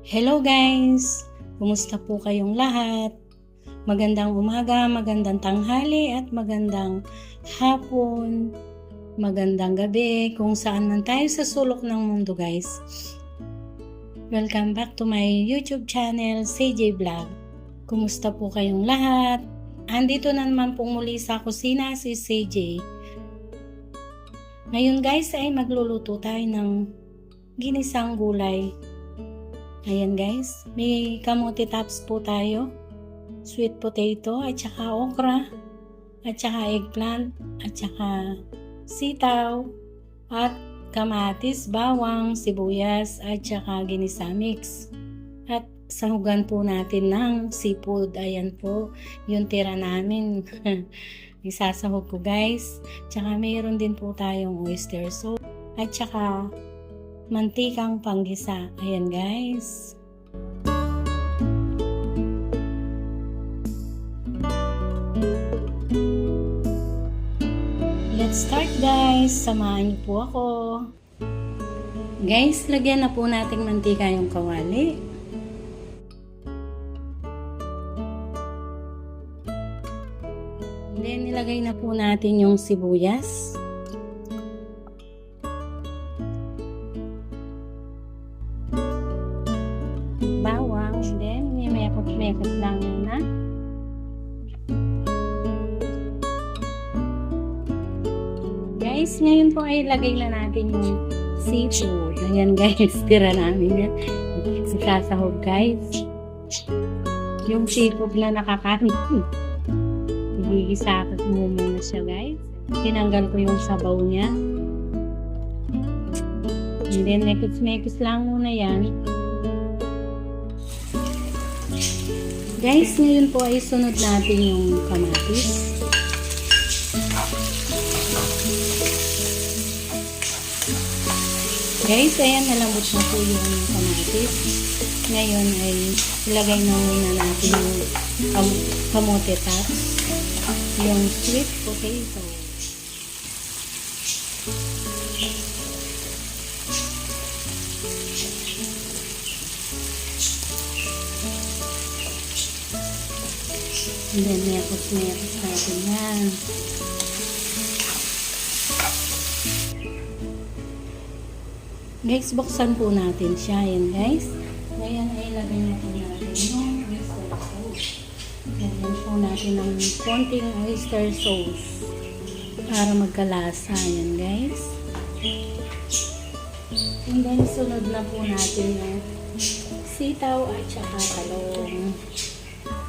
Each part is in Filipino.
Hello guys! Kumusta po kayong lahat? Magandang umaga, magandang tanghali at magandang hapon, magandang gabi kung saan man tayo sa sulok ng mundo guys. Welcome back to my YouTube channel, CJ Vlog. Kumusta po kayong lahat? Andito na naman po muli sa kusina si CJ. Ngayon guys ay magluluto tayo ng ginisang gulay. Ayan guys, may kamote tops po tayo, sweet potato, at saka okra, at saka eggplant, at saka sitaw, at kamatis, bawang, sibuyas, at saka ginisa mix. At sahugan po natin ng seafood. Ayan po, yung tira namin. Isasahog ko guys. Tsaka mayroon din po tayong oyster sauce, at saka mantikang panggisa. Ayan guys. Let's start guys. Samahan niyo po ako. Guys, lagyan na po nating mantika yung kawali. Then nilagay na po natin yung sibuyas. Bawang, and then mekot lang muna. Guys, ngayon po ay lagay na natin yung seafood. Ayan guys, tira namin yan. Sasahog guys. Yung seafood na nakakain. Igigisakot mo muna siya guys. Tinanggal ko yung sabaw niya. And then mekos lang muna yan. Guys, ngayon po ay sunod natin yung kamatis. Guys, ayan, nalambot na po yung kamatis. Ngayon ay ilagay na muna natin yung kamote tops, yung sweet potato. And then, mekos natin yan. Guys, buksan po natin siya. Yan guys. Ngayon ay lagay natin yung oyster sauce. Lagyan po natin ng konting oyster sauce para magkalasa. Yan guys. And then, sunod na po natin yung sitaw at saka talong.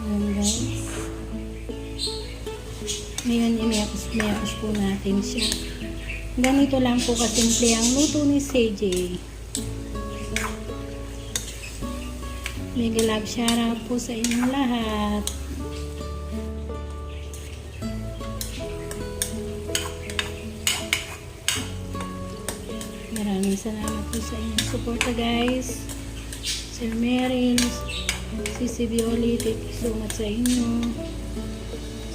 Yan guys. Ngayon, imekos po natin siya. Ganito lang po kasimple ang luto ni CJ. Mega love shoutout po sa inyong lahat. Maraming salamat po sa inyong suporta guys. Sir Merin, Sisi Violet, thank you so much sa inyo.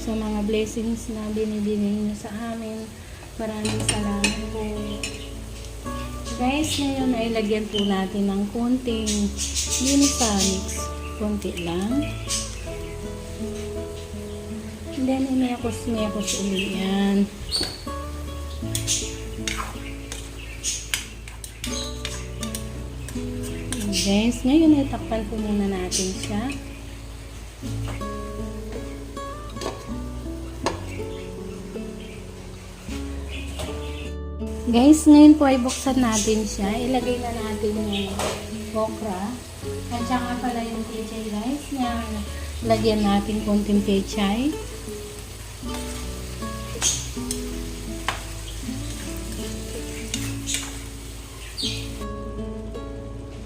Sa mga blessings na binibigay niyo sa amin. Maraming salamat po. Guys, ngayon ay lagyan po natin ng konting ginisa mix. Konti lang. And then, imekos ulit yan. And guys, ngayon ay takpan po muna natin siya. Guys, ngayon po ay buksan natin siya. Ilagay na natin yung okra. At saka pala yung pechay guys. Lagyan natin konting pechay.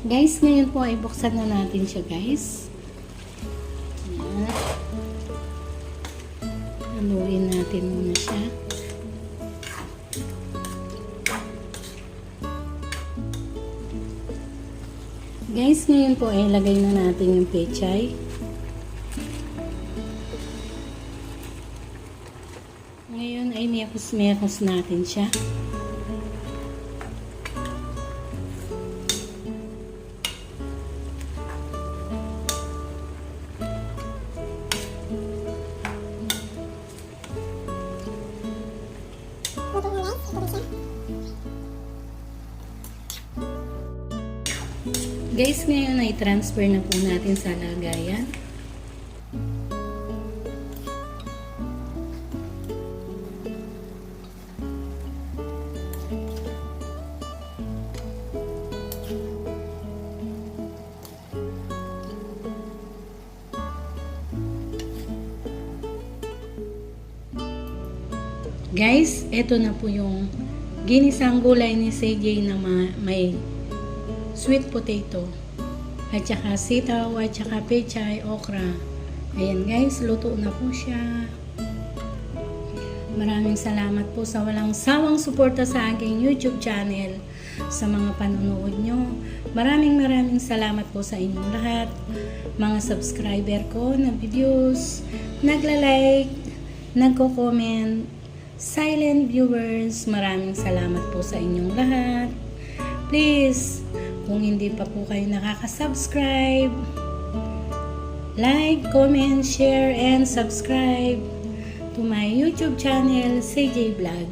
Guys, ngayon po ay buksan na natin siya guys. Ayan. Haluin natin muna siya. Guys, ngayon po ay lagay na natin yung pechay. Ngayon ay mekos natin siya. Guys, ngayon ay transfer na po natin sa lagayan. Guys, eto na po yung ginisang gulay ni CJ na may sweet potato at saka sitaw at saka pechay, okra. Ayan guys, luto na po siya. Maraming salamat po sa walang sawang suporta sa aking YouTube channel, sa mga panonood nyo. Maraming salamat po sa inyong lahat. Mga subscriber ko, nag-views, nagla-like, nagko-comment, silent viewers, maraming salamat po sa inyong lahat. Please, kung hindi pa po kayo nakaka-subscribe, like, comment, share, and subscribe to my YouTube channel, CJ Vlog.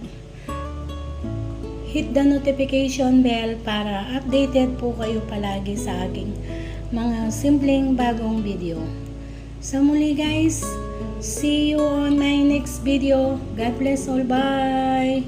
Hit the notification bell para updated po kayo palagi sa aking mga simpleng bagong video. Sa muli guys, see you on my next video. God bless all. Bye.